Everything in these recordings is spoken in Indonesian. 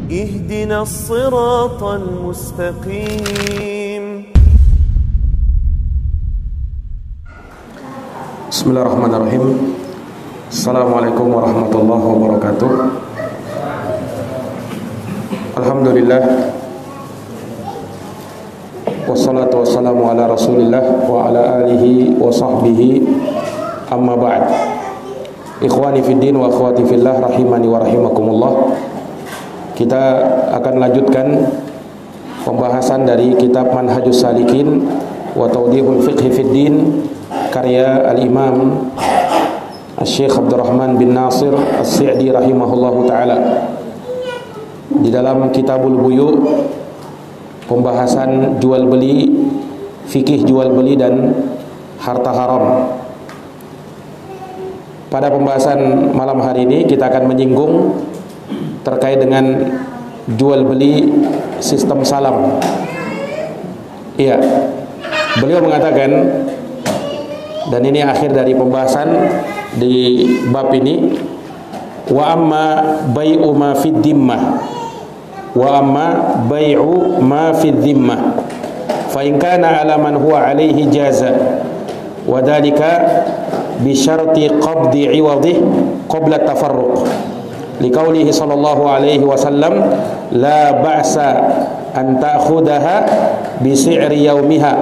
اهدنا الصراط المستقيم. Bismillahirrahmanirrahim. Assalamualaikum warahmatullahi wabarakatuh. Alhamdulillah, wassalatu wassalamu ala rasulillah wa ala alihi wa sahbihi, amma ba'd. Ikhwani fiddin wa akhwati fillah, rahimani wa rahimakumullah. Kita akan lanjutkan pembahasan dari kitab Manhajus Salikin wa Tawdihul Fiqhi Fiddin, karya Al-Imam Syekh Abdurrahman bin Nasir As-Sa'di rahimahullahu ta'ala. Di dalam Kitabul Buyu, pembahasan jual beli, fikih jual beli dan harta haram. Pada pembahasan malam hari ini kita akan menyinggung terkait dengan jual beli sistem salam. Iya, beliau mengatakan, dan ini akhir dari pembahasan di bab ini, wa amma bai'u ma fid dhimmah, wa amma bai'u ma fid dhimmah fa in kana ala man huwa alaihi jaza wa dhalika bi syarti qabdi 'iwadih qabla tafarruq liqaulihi sallallahu alaihi wasallam la ba'sa an ta'khudaha bi si'ri yaumiha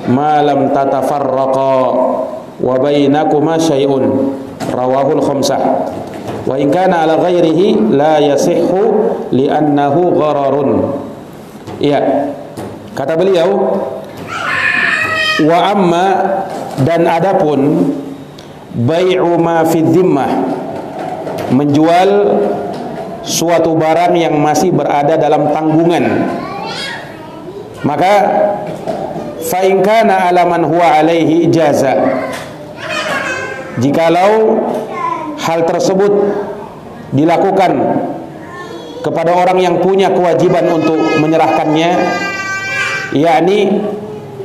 ma lam tatafarraqa wa bainakuma syai'un, rawahul khamsah. Wa in kana ala ghairihi la yasihhu li'annahu ghararun. Iya, kata beliau, wa amma, dan adapun bai'u ma fi dhimmah, menjual suatu barang yang masih berada dalam tanggungan, maka fa in kana ala man huwa alaihi ijaza, jikalau hal tersebut dilakukan kepada orang yang punya kewajiban untuk menyerahkannya, yakni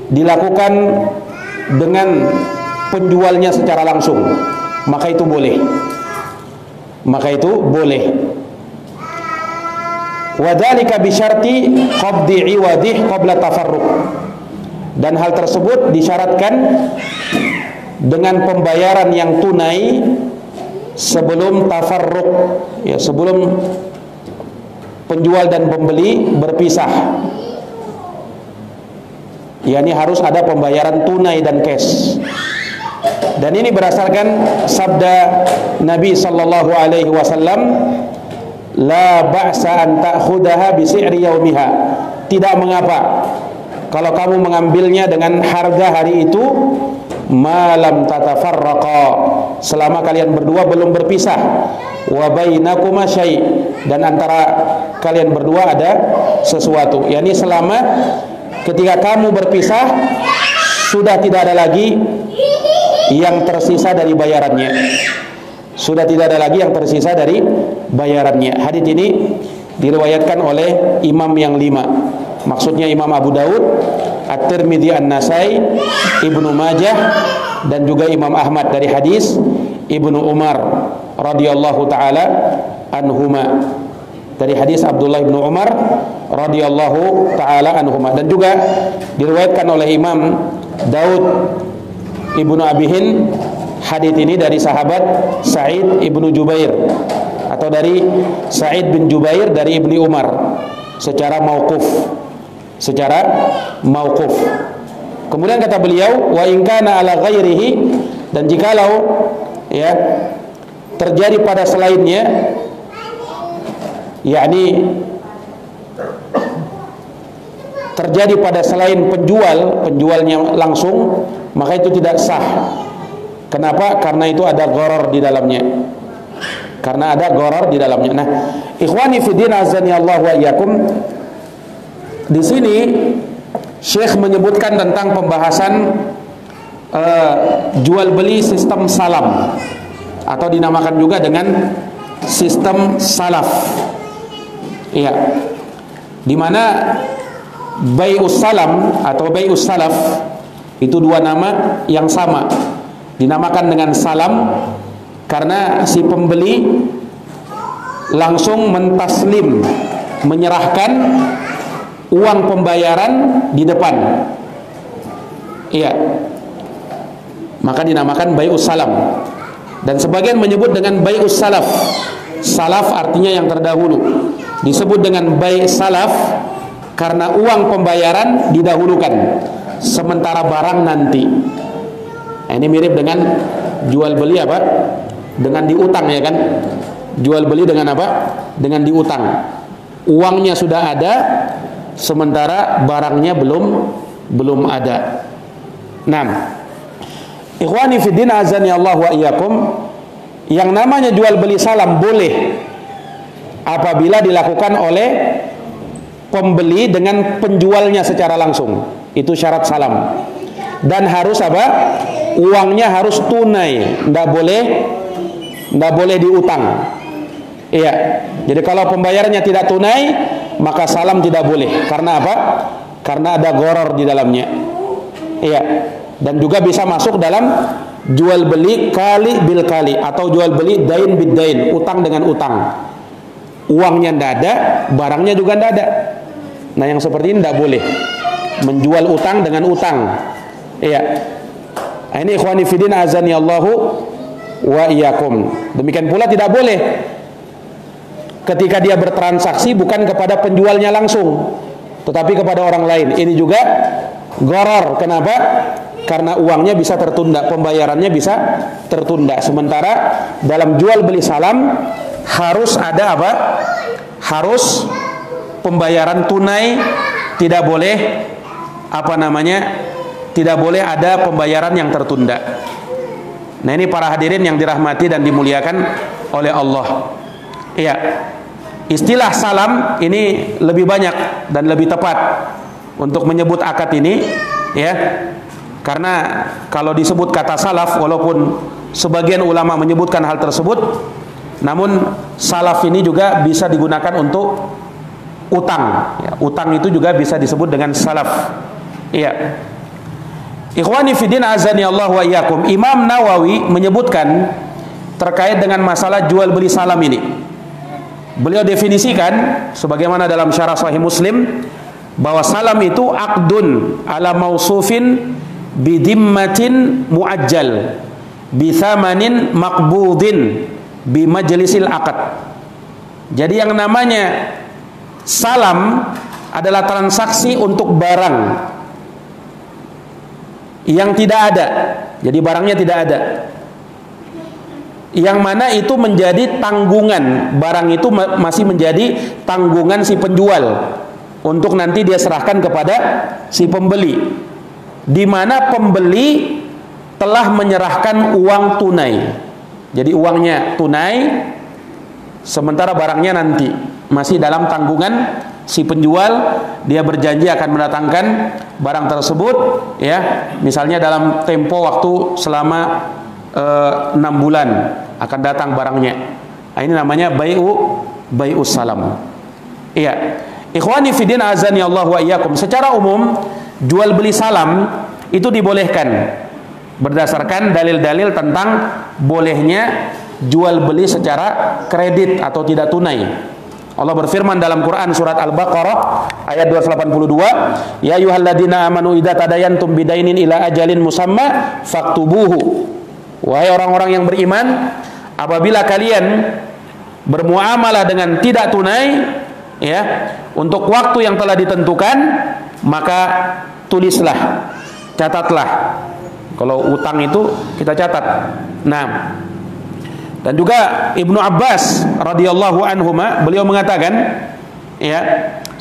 dilakukan dengan penjualnya secara langsung, maka itu boleh. Maka itu boleh. Wa dzalika bi syarti qabdi 'iwadih qabla tafarruq. Dan hal tersebut disyaratkan dengan pembayaran yang tunai sebelum tafarruq, ya, sebelum penjual dan pembeli berpisah. Ya, ini harus ada pembayaran tunai dan cash. Dan ini berdasarkan sabda Nabi sallallahu alaihi wasallam, la ba'sa an ta'khudaha bi si'ri yaumiha. Tidak mengapa kalau kamu mengambilnya dengan harga hari itu, malam tatafarraqa, selama kalian berdua belum berpisah, wa bainakuma syai', dan antara kalian berdua ada sesuatu, yakni selama ketika kamu berpisah sudah tidak ada lagi yang tersisa dari bayarannya. Sudah tidak ada lagi yang tersisa dari bayarannya. Hadits ini diriwayatkan oleh imam yang 5. Maksudnya Imam Abu Daud, At-Tirmidzi, An-Nasai, Ibnu Majah, dan juga Imam Ahmad dari hadis Ibnu Umar radhiyallahu taala anhuma, dari hadis Abdullah bin Umar radhiyallahu taala anhuma, dan juga diriwayatkan oleh Imam Daud Ibnu Abi Hind, hadits ini dari sahabat Sa'id Ibnu Jubair, atau dari Sa'id bin Jubair dari Ibnu Umar secara mauquf, Kemudian kata beliau, wa in kana ala ghairihi, dan jikalau, ya, terjadi pada selainnya, yakni terjadi pada selain penjualnya langsung, maka itu tidak sah. Kenapa? Karena itu ada gharar di dalamnya. Nah, ikhwani fiddin azani Allah wa iyyakum, di sini Syekh menyebutkan tentang pembahasan jual beli sistem salam, atau dinamakan juga dengan sistem salaf. Iya. Di mana bai'us salam atau bai'us salaf itu dua nama yang sama. Dinamakan dengan salam karena si pembeli langsung mentaslim menyerahkan uang pembayaran di depan. Iya. Maka dinamakan bai'us salam. Dan sebagian menyebut dengan bai'us salaf. Salaf artinya yang terdahulu. Disebut dengan bai' salaf karena uang pembayaran didahulukan, sementara barang nanti. Nah, ini mirip dengan jual beli apa? Dengan diutang, ya kan? Jual beli dengan apa? Dengan diutang. Uangnya sudah ada, sementara barangnya belum ada. Nah, ikhwani fiddin azani Allah wa iyyakum, yang namanya jual beli salam boleh apabila dilakukan oleh pembeli dengan penjualnya secara langsung. Itu syarat salam. Dan harus apa? Uangnya harus tunai, nggak boleh diutang. Iya. Jadi kalau pembayarannya tidak tunai, maka salam tidak boleh. Karena apa? Karena ada gharar di dalamnya. Iya. Dan juga bisa masuk dalam jual beli kali bil kali atau jual beli dain bid dain, utang dengan utang. Uangnya tidak ada, barangnya juga tidak ada. Nah, yang seperti ini tidak boleh. Menjual utang dengan utang. Iya. Nah, ini ikhwani fiddin azani Allahu wa iyyakum. Demikian pula tidak boleh ketika dia bertransaksi bukan kepada penjualnya langsung, tetapi kepada orang lain. Ini juga gharar. Kenapa? Karena uangnya bisa tertunda, pembayarannya bisa tertunda. Sementara dalam jual beli salam harus ada apa? Harus pembayaran tunai, tidak boleh apa namanya? Tidak boleh ada pembayaran yang tertunda. Nah, ini para hadirin yang dirahmati dan dimuliakan oleh Allah. Iya. Istilah salam ini lebih banyak dan lebih tepat untuk menyebut akad ini, ya. Karena kalau disebut kata salaf, walaupun sebagian ulama menyebutkan hal tersebut, namun salaf ini juga bisa digunakan untuk utang. Ya, utang itu juga bisa disebut dengan salaf. Iya. Ikhwani fiddin azani Allah wa iyyakum, Imam Nawawi menyebutkan terkait dengan masalah jual beli salam ini. Beliau definisikan sebagaimana dalam syarah Sahih Muslim bahwa salam itu aqdun ala mausufin bidimmatin muajjal bithamanin maqbudin bi majlisil aqd. Jadi yang namanya salam adalah transaksi untuk barang yang tidak ada. Jadi barangnya tidak ada, yang mana itu menjadi tanggungan. Barang itu masih menjadi tanggungan si penjual untuk nanti dia serahkan kepada si pembeli, di mana pembeli telah menyerahkan uang tunai. Jadi uangnya tunai, sementara barangnya nanti masih dalam tanggungan si penjual. Dia berjanji akan mendatangkan barang tersebut, ya, misalnya dalam tempo waktu selama 6 bulan akan datang barangnya. Nah, ini namanya bai'us salam. Iya. Ikhwani fiddin azani Allah wa iyyakum, secara umum jual beli salam itu dibolehkan berdasarkan dalil-dalil tentang bolehnya jual beli secara kredit atau tidak tunai. Allah berfirman dalam Quran surat Al-Baqarah ayat 282, ya ayyuhalladzina amanu idza tadayantum bidainin ila ajalin musamma faktubuhu. Wahai orang-orang yang beriman, apabila kalian bermuamalah dengan tidak tunai, ya, untuk waktu yang telah ditentukan, maka tulislah, catatlah. Kalau utang itu kita catat. Nah, dan juga Ibnu Abbas radhiyallahu anhuma, beliau mengatakan, ya,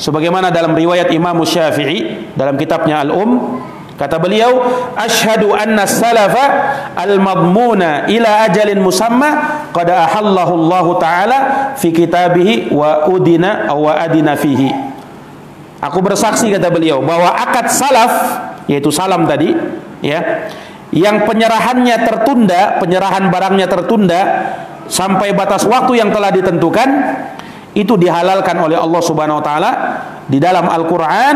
sebagaimana dalam riwayat Imam Syafi'i dalam kitabnya Al-Um, kata beliau, asyhadu anna salafa al-madmuna ila ajalin musamma qad ahallahu Allah taala fi kitabihi wa udina wa adina fihi. Aku bersaksi, kata beliau, bahwa akad salaf, yaitu salam tadi, ya, yang penyerahannya tertunda, penyerahan barangnya tertunda sampai batas waktu yang telah ditentukan, itu dihalalkan oleh Allah Subhanahu wa taala di dalam Al-Qur'an,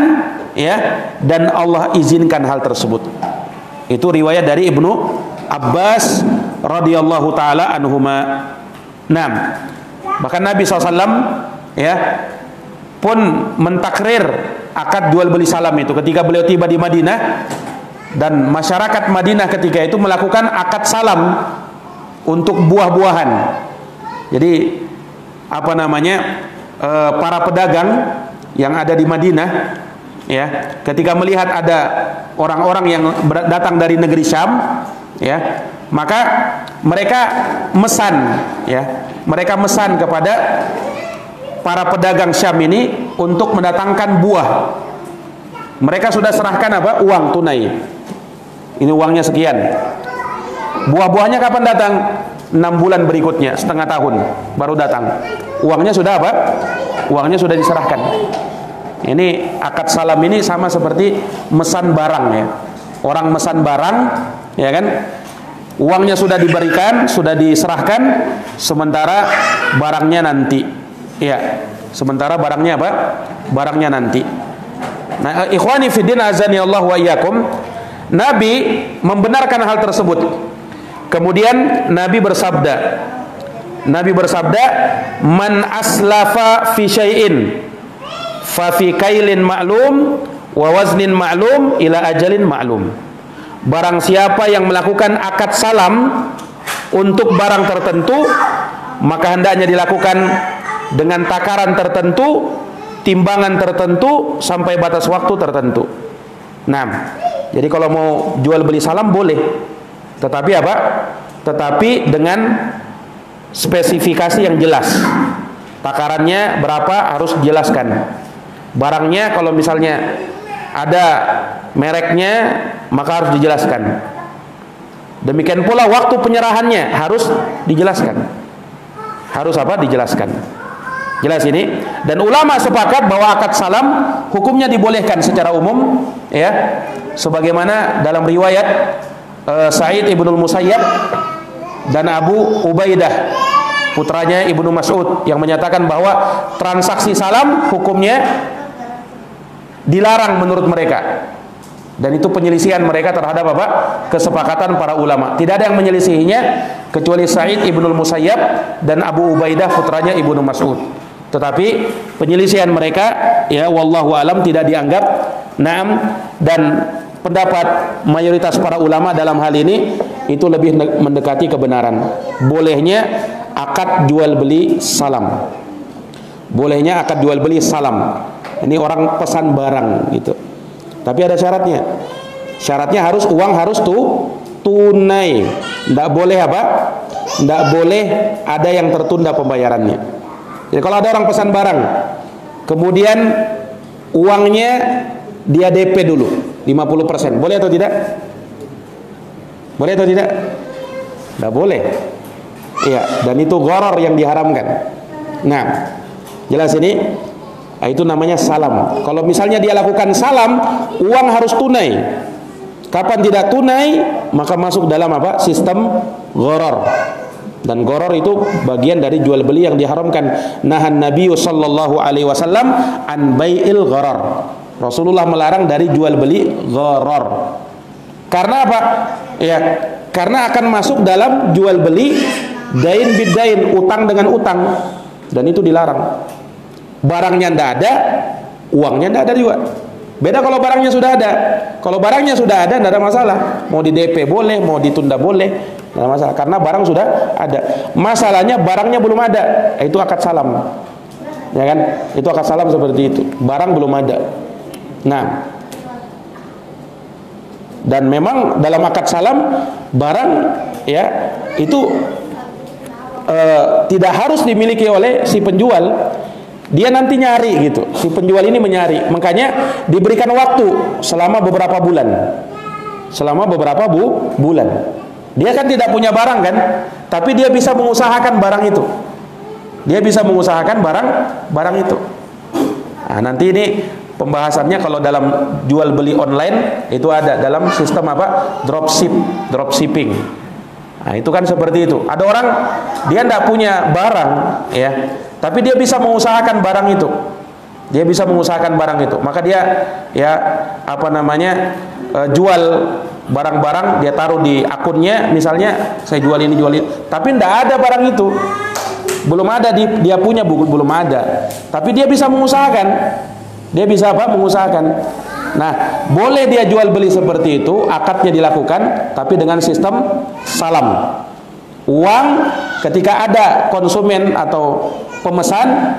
ya, dan Allah izinkan hal tersebut. Itu riwayat dari Ibnu Abbas radhiyallahu taala anhuma. Nah, bahkan Nabi SAW, ya, pun mentakrir akad jual beli salam itu ketika beliau tiba di Madinah, dan masyarakat Madinah ketika itu melakukan akad salam untuk buah-buahan. Jadi apa namanya, para pedagang yang ada di Madinah, ya, ketika melihat ada orang-orang yang datang dari negeri Syam, ya, maka mereka mesan, ya, mereka mesan kepada para pedagang Syam ini untuk mendatangkan buah. Mereka sudah serahkan apa? Uang tunai. Ini uangnya sekian. Buah-buahnya kapan datang? 6 bulan berikutnya, setengah tahun baru datang. Uangnya sudah apa? Uangnya sudah diserahkan. Ini akad salam ini sama seperti mesan barang, ya. Orang mesan barang, ya kan? Uangnya sudah diberikan, sudah diserahkan, sementara barangnya nanti. Ya, sementara barangnya apa? Barangnya nanti. Nah, ikhwani fiddin azani Allah wa iyyakum, Nabi membenarkan hal tersebut. Kemudian Nabi bersabda, man aslafa fi syai'in fa fi kailin ma'lum wa waznin ma'lum ila ajalin ma'lum. Barang siapa yang melakukan akad salam untuk barang tertentu, maka hendaknya dilakukan dengan takaran tertentu, timbangan tertentu, sampai batas waktu tertentu. Nah, jadi kalau mau jual beli salam boleh, tetapi apa? Tetapi dengan spesifikasi yang jelas. Takarannya berapa harus dijelaskan. Barangnya kalau misalnya ada mereknya, maka harus dijelaskan. Demikian pula waktu penyerahannya harus dijelaskan. Harus apa? Dijelaskan. Jelas ini. Dan ulama sepakat bahwa akad salam hukumnya dibolehkan secara umum, ya. Sebagaimana dalam riwayat Sa'id ibnul Musayyab dan Abu Ubaidah putranya Ibnu Mas'ud yang menyatakan bahwa transaksi salam hukumnya dilarang menurut mereka. Dan itu penyelisihan mereka terhadap apa? Kesepakatan para ulama. Tidak ada yang menyelisihinya kecuali Sa'id ibnul Musayyab dan Abu Ubaidah putranya Ibnu Mas'ud. Tetapi penyelisihan mereka, ya, wallahu alam, tidak dianggap na'am, dan pendapat mayoritas para ulama dalam hal ini itu lebih mendekati kebenaran. Bolehnya akad jual beli salam. Bolehnya akad jual beli salam. Ini orang pesan barang gitu. Tapi ada syaratnya. Syaratnya harus uang harus tunai. Tidak boleh apa? Tidak boleh ada yang tertunda pembayarannya. Jadi kalau ada orang pesan barang, kemudian uangnya dia DP dulu 50%, boleh atau tidak? Boleh atau tidak? Tidak boleh. Iya, dan itu gharar yang diharamkan. Nah, jelas ini. Nah, itu namanya salam. Kalau misalnya dia lakukan salam, uang harus tunai. Kapan tidak tunai, maka masuk dalam apa? Sistem gharar. Dan gharar itu bagian dari jual beli yang diharamkan. Nahan Nabi sallallahu alaihi wasallam an bai'il gharar. Rasulullah melarang dari jual beli gharar. Karena apa? Ya, karena akan masuk dalam jual beli dain bidain, utang dengan utang. Dan itu dilarang. Barangnya tidak ada, uangnya tidak ada juga. Beda kalau barangnya sudah ada. Kalau barangnya sudah ada, tidak ada masalah. Mau di DP boleh, mau ditunda boleh, tidak ada masalah. Karena barang sudah ada. Masalahnya barangnya belum ada. Itu akad salam, ya kan? Itu akad salam seperti itu. Barang belum ada. Nah, dan memang dalam akad salam barang, ya, itu tidak harus dimiliki oleh si penjual. Dia nanti nyari gitu. Si penjual ini menyari. Makanya diberikan waktu selama beberapa bulan. Selama beberapa bulan. Dia kan tidak punya barang kan, tapi dia bisa mengusahakan barang itu. Dia bisa mengusahakan barang itu. Nah, nanti ini pembahasannya kalau dalam jual beli online itu ada dalam sistem apa? Dropshipping. Nah, itu kan seperti itu. Ada orang dia tidak punya barang, ya, tapi dia bisa mengusahakan barang itu. Dia bisa mengusahakan barang itu. Maka dia, ya, apa namanya, jual barang-barang, dia taruh di akunnya, misalnya saya jual ini, tapi tidak ada barang itu. belum ada dia punya buku, belum ada, tapi dia bisa mengusahakan. Dia bisa apa? Mengusahakan. Nah, boleh dia jual beli seperti itu, akadnya dilakukan, tapi dengan sistem salam. Uang ketika ada konsumen atau pemesan,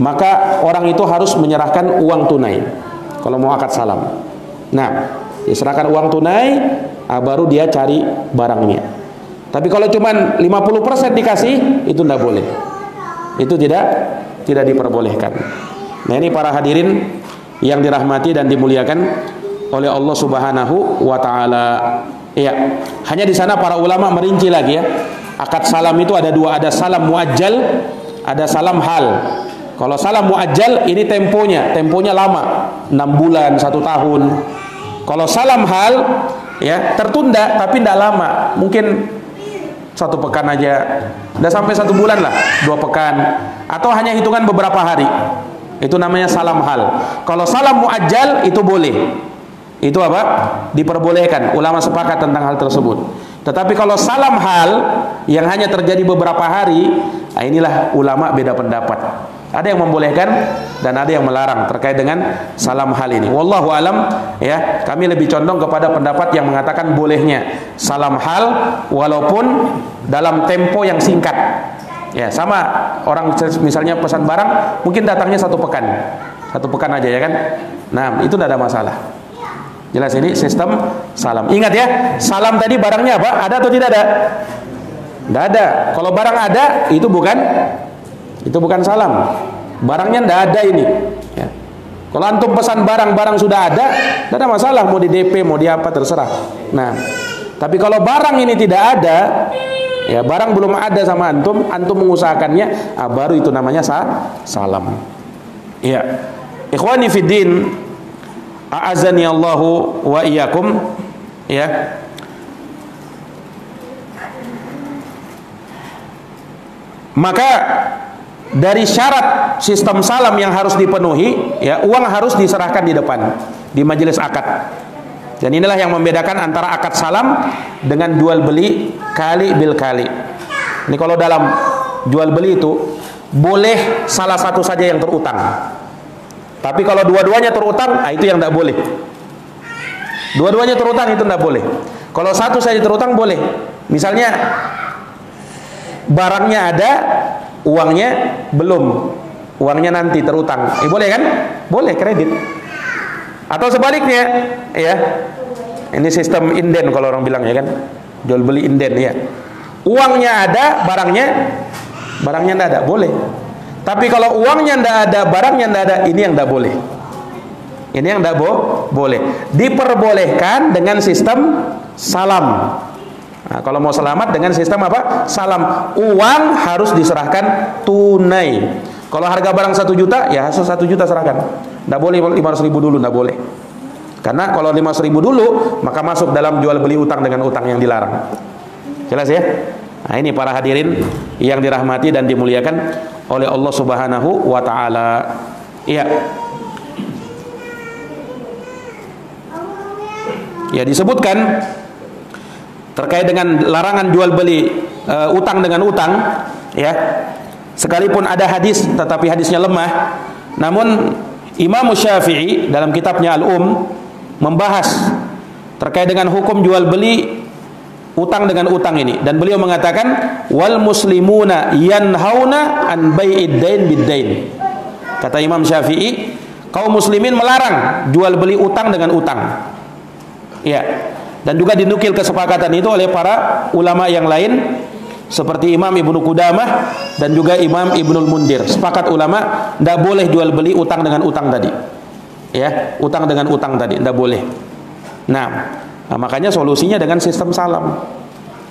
maka orang itu harus menyerahkan uang tunai kalau mau akad salam. Nah, diserahkan uang tunai, baru dia cari barangnya. Tapi kalau cuma 50% dikasih, itu tidak boleh. Itu tidak diperbolehkan. Nah, ini para hadirin yang dirahmati dan dimuliakan oleh Allah Subhanahu wa taala. Ya, hanya di sana para ulama merinci lagi ya. Akad salam itu ada dua, ada salam muajjal, ada salam hal. Kalau salam muajjal ini temponya lama, 6 bulan, 1 tahun. Kalau salam hal ya tertunda tapi tidak lama, mungkin 1 pekan aja, udah sampai 1 bulan lah, 2 pekan, atau hanya hitungan beberapa hari. Itu namanya salam hal. Kalau salam muajjal itu boleh. Itu apa? Diperbolehkan. Ulama sepakat tentang hal tersebut. Tetapi kalau salam hal yang hanya terjadi beberapa hari, nah inilah ulama beda pendapat. Ada yang membolehkan dan ada yang melarang terkait dengan salam hal ini. Wallahu alam ya, kami lebih condong kepada pendapat yang mengatakan bolehnya salam hal walaupun dalam tempo yang singkat. Ya, sama orang misalnya pesan barang mungkin datangnya 1 pekan. 1 pekan aja ya kan. Nah, itu tidak ada masalah. Jelas ini sistem salam. Ingat ya, salam tadi barangnya apa? Ada atau tidak ada? Tidak ada. Kalau barang ada, itu bukan salam. Barangnya tidak ada ini. Ya. Kalau antum pesan barang sudah ada, tidak ada masalah. Mau di DP, mau di apa, terserah. Nah, tapi kalau barang ini tidak ada, ya barang belum ada sama antum mengusahakannya, baru itu namanya salam. Ya, ikhwani fiddin, a'azani Allahu wa iyyakum, ya. Maka dari syarat sistem salam yang harus dipenuhi, ya, uang harus diserahkan di depan di majelis akad. Dan inilah yang membedakan antara akad salam dengan jual beli kali bil kali. Ini kalau dalam jual beli itu boleh salah satu saja yang terutang. Tapi kalau dua-duanya terutang, itu yang tidak boleh. Dua-duanya terutang itu tidak boleh. Kalau satu saja terutang boleh. Misalnya barangnya ada, uangnya belum. Uangnya nanti terutang. Boleh kan? Boleh, kredit. Atau sebaliknya, ya. Ini sistem inden kalau orang bilang ya kan. Jual beli inden ya. Uangnya ada, barangnya tidak ada, boleh. Tapi kalau uangnya tidak ada, barangnya tidak ada, ini yang tidak boleh. Ini yang tidak boleh. Diperbolehkan dengan sistem salam. Nah, kalau mau selamat dengan sistem apa? Salam. Uang harus diserahkan tunai. Kalau harga barang 1 juta, ya hasil 1 juta serahkan. Tidak boleh 500.000 dulu, tidak boleh. Karena kalau 500.000 dulu, maka masuk dalam jual beli utang dengan utang yang dilarang. Jelas ya? Nah, ini para hadirin yang dirahmati dan dimuliakan oleh Allah Subhanahu wa taala. Iya. Ya, disebutkan terkait dengan larangan jual beli utang dengan utang, ya. Sekalipun ada hadis tetapi hadisnya lemah, namun Imam Syafi'i dalam kitabnya membahas terkait dengan hukum jual beli utang dengan utang ini, dan beliau mengatakan wal muslimuna yanhauna an bai'id dain bid-dain. Kata Imam Syafi'i, kaum muslimin melarang jual beli utang dengan utang. Ya. Dan juga dinukil kesepakatan itu oleh para ulama yang lain seperti Imam Ibnu Qudamah dan juga Imam Ibnul Mundir. Sepakat ulama tidak boleh jual beli utang dengan utang tadi. Ya, utang dengan utang tadi tidak boleh. Nah, makanya solusinya dengan sistem salam.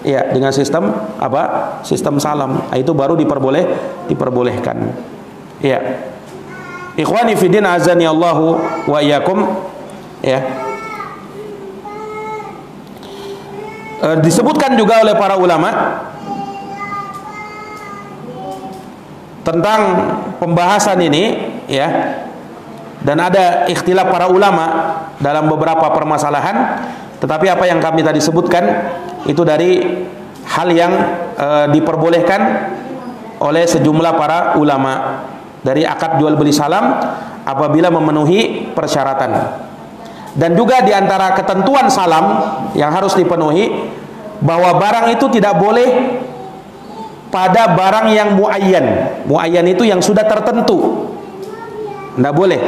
Ya, dengan sistem apa? Sistem salam. Itu baru diperbolehkan. Ya. Ikhwani fiddin azani Allahu wa iyyakum. Ya. Disebutkan juga oleh para ulama tentang pembahasan ini, ya. Dan ada ikhtilaf para ulama dalam beberapa permasalahan, tetapi apa yang kami tadi sebutkan itu dari hal yang diperbolehkan oleh sejumlah para ulama dari akad jual beli salam apabila memenuhi persyaratan. Dan juga di antara ketentuan salam yang harus dipenuhi bahwa barang itu tidak boleh pada barang yang muayyan. Muayyan itu yang sudah tertentu. Tidak boleh.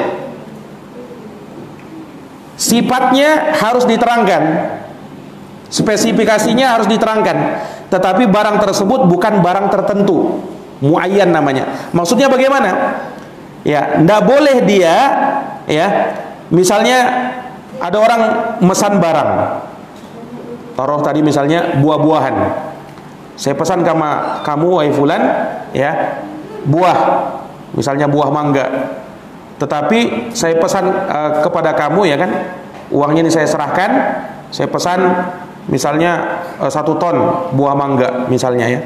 Sifatnya harus diterangkan, spesifikasinya harus diterangkan, tetapi barang tersebut bukan barang tertentu, muayyan namanya. Maksudnya bagaimana? Ya, tidak boleh dia, ya, misalnya ada orang mesan barang, taruh tadi misalnya buah-buahan, saya pesan sama kamu wahai fulan, ya, buah, misalnya buah mangga, tetapi saya pesan kepada kamu, ya kan, uangnya ini saya serahkan, saya pesan misalnya 1 ton buah mangga misalnya, ya,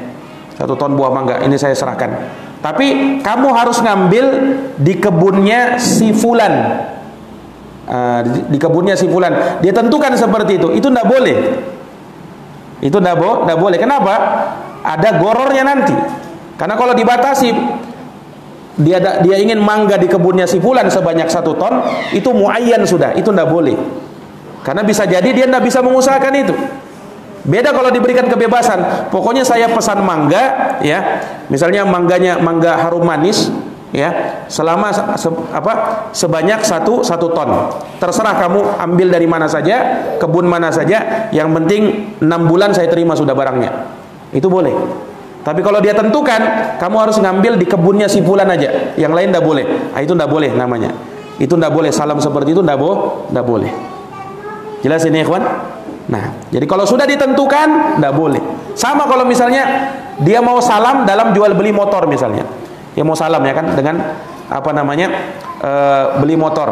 1 ton buah mangga ini saya serahkan, tapi kamu harus ngambil di kebunnya si fulan, di kebunnya si fulan, dia tentukan seperti itu tidak boleh, itu tidak boleh. Kenapa? Ada gorornya nanti, karena kalau dibatasi dia ingin mangga di kebunnya si fulan sebanyak 1 ton, itu muayyan sudah, itu tidak boleh, karena bisa jadi dia tidak bisa mengusahakan itu. Beda kalau diberikan kebebasan, pokoknya saya pesan mangga, ya, misalnya mangganya mangga harum manis, ya, selama sebanyak 1 ton, terserah kamu ambil dari mana saja, kebun mana saja, yang penting 6 bulan saya terima sudah barangnya, itu boleh. Tapi kalau dia tentukan kamu harus ngambil di kebunnya si fulan aja, yang lain tidak boleh, itu tidak boleh namanya, itu tidak boleh. Salam seperti itu tidak boleh. Jelas ini, ikhwan? Nah, jadi kalau sudah ditentukan tidak boleh. Sama kalau misalnya dia mau salam dalam jual beli motor misalnya, dia mau salam, ya kan, dengan beli motor,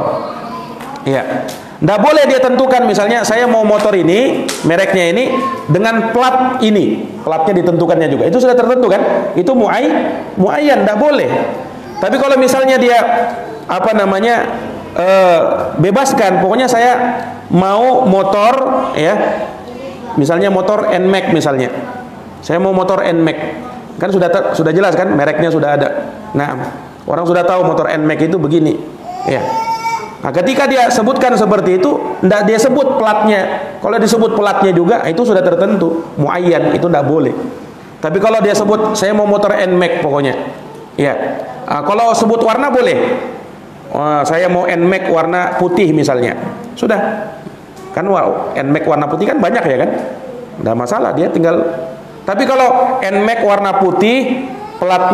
ya, tidak boleh dia tentukan misalnya saya mau motor ini, mereknya ini dengan plat ini, platnya ditentukannya juga, itu sudah tertentu kan, itu muayyan, tidak boleh. Tapi kalau misalnya dia bebaskan, pokoknya saya mau motor, ya, misalnya motor NMAX misalnya, saya mau motor NMAX, kan sudah jelas kan, mereknya sudah ada. Nah, orang sudah tahu motor NMAX itu begini, ya. Nah, ketika dia sebutkan seperti itu, tidak dia sebut platnya. Kalau disebut platnya juga, itu sudah tertentu, muayyan, itu tidak boleh. Tapi kalau dia sebut saya mau motor NMAX pokoknya, ya. Nah, kalau sebut warna boleh. Saya mau NMAX warna putih misalnya, sudah kan, wow, NMAX warna putih kan banyak, ya kan, tidak masalah, dia tinggal. Tapi kalau NMAX warna putih, plat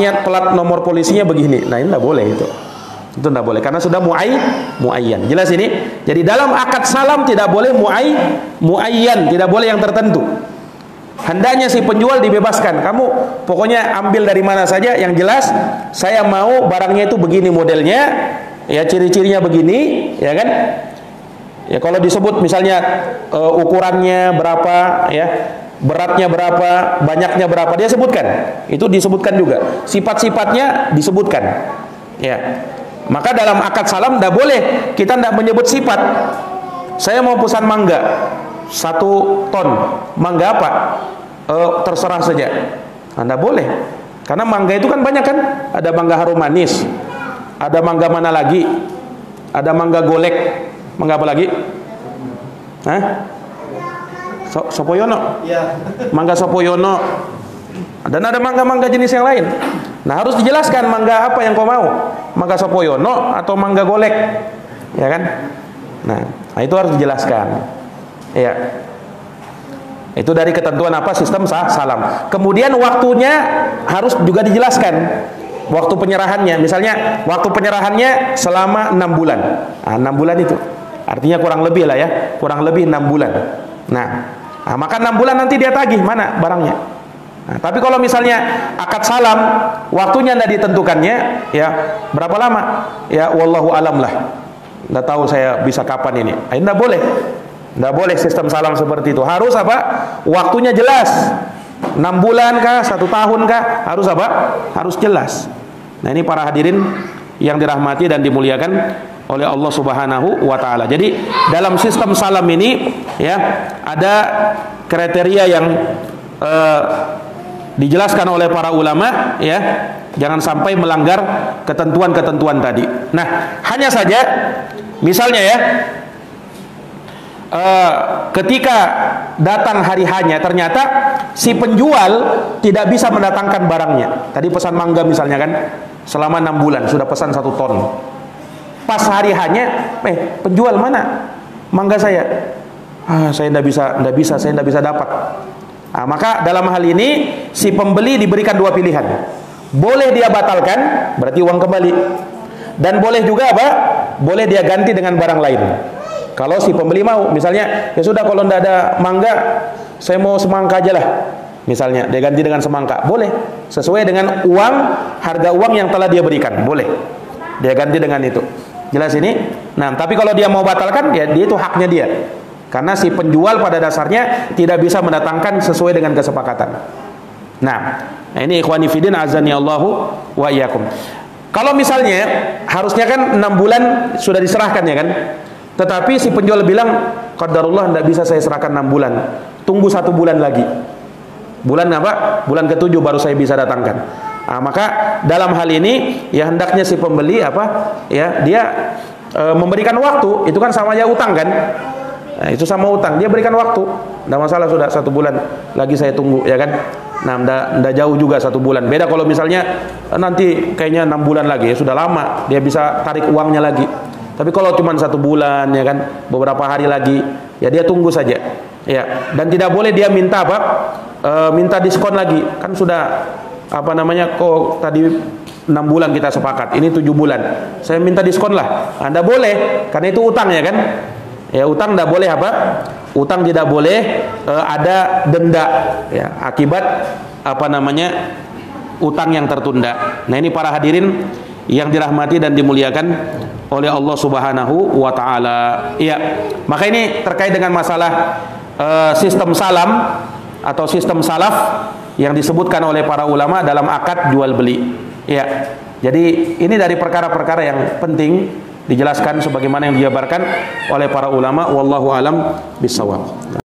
nomor polisinya begini, nah ini tidak boleh, itu tidak boleh, karena sudah muayyan. Jelas ini? Jadi dalam akad salam tidak boleh muayyan, tidak boleh yang tertentu. Hendaknya si penjual dibebaskan, kamu pokoknya ambil dari mana saja, yang jelas saya mau barangnya itu begini modelnya, ya, ciri-cirinya begini, ya kan, ya. Kalau disebut misalnya ukurannya berapa, ya, beratnya berapa, banyaknya berapa, dia sebutkan, itu disebutkan juga, sifat-sifatnya disebutkan, ya. Maka dalam akad salam tidak boleh kita tidak menyebut sifat. Saya mau pesan mangga 1 ton, mangga apa? Terserah saja, tidak boleh, karena mangga itu kan banyak kan, ada mangga harum manis, ada mangga mana lagi, ada mangga golek, mangga apa lagi? Sopoyono, mangga Sopoyono, dan ada mangga-mangga jenis yang lain. Nah, harus dijelaskan mangga apa yang kau mau, mangga Sopoyono atau mangga golek, ya kan? Nah, itu harus dijelaskan, ya. Itu dari ketentuan sistem salam. Kemudian waktunya harus juga dijelaskan, waktu penyerahannya. Misalnya waktu penyerahannya selama 6 bulan. Nah, 6 bulan itu artinya kurang lebih lah, ya, kurang lebih 6 bulan. Nah, maka 6 bulan nanti dia tagih mana barangnya. Nah, tapi kalau misalnya akad salam waktunya tidak ditentukannya, ya, berapa lama, ya, wallahu alam lah, tidak tahu saya bisa kapan ini. Tidak boleh. Tidak boleh sistem salam seperti itu. Harus waktunya jelas. 6 bulan kah, 1 tahun kah, harus harus jelas. Nah, ini para hadirin yang dirahmati dan dimuliakan oleh Allah Subhanahu wa taala. Jadi dalam sistem salam ini, ya, ada kriteria yang dijelaskan oleh para ulama, ya, jangan sampai melanggar ketentuan-ketentuan tadi. Nah, hanya saja misalnya ya, ketika datang hari hanya ternyata si penjual tidak bisa mendatangkan barangnya. Tadi pesan mangga misalnya kan, selama 6 bulan sudah pesan 1 ton. Pas hari hanya, penjual mana mangga saya? Saya tidak bisa dapat. Nah, maka dalam hal ini si pembeli diberikan 2 pilihan. Boleh dia batalkan, berarti uang kembali. Dan boleh juga apa? Boleh dia ganti dengan barang lain. Kalau si pembeli mau, misalnya, ya sudah kalau tidak ada mangga, saya mau semangka aja lah. Misalnya, dia ganti dengan semangka, boleh. Sesuai dengan uang, harga uang yang telah dia berikan, boleh. Dia ganti dengan itu. Jelas ini? Nah, tapi kalau dia mau batalkan, ya dia itu haknya dia. Karena si penjual pada dasarnya tidak bisa mendatangkan sesuai dengan kesepakatan. Nah, ini ikhwani fillah azani Allahu wa iyyakum. Kalau misalnya harusnya kan 6 bulan sudah diserahkan ya kan? Tetapi si penjual bilang, qadarullah tidak bisa saya serahkan 6 bulan. Tunggu 1 bulan lagi. Bulan apa? Bulan ke-7 baru saya bisa datangkan. Nah, maka dalam hal ini ya hendaknya si pembeli apa? Ya, dia memberikan waktu. Itu kan sama aja utang kan? Nah, itu sama utang, dia berikan waktu, tidak masalah, sudah 1 bulan lagi saya tunggu, ya kan? Nah, tidak jauh juga 1 bulan. Beda kalau misalnya nanti kayaknya 6 bulan lagi, ya sudah lama, dia bisa tarik uangnya lagi. Tapi kalau cuma 1 bulan, ya kan, beberapa hari lagi, ya dia tunggu saja, ya. Dan tidak boleh dia minta apa? Minta diskon lagi, kan sudah apa namanya? Kok tadi 6 bulan kita sepakat, ini 7 bulan, saya minta diskon lah. Anda boleh, karena itu utang ya kan? Ya, utang tidak boleh apa? Utang tidak boleh ada denda ya, akibat apa namanya? Utang yang tertunda. Nah, ini para hadirin yang dirahmati dan dimuliakan oleh Allah Subhanahu wa taala. Iya. Maka ini terkait dengan masalah sistem salam atau sistem salaf yang disebutkan oleh para ulama dalam akad jual beli. Iya. Jadi ini dari perkara-perkara yang penting dijelaskan sebagaimana yang dijabarkan oleh para ulama, wallahu alam bisawab.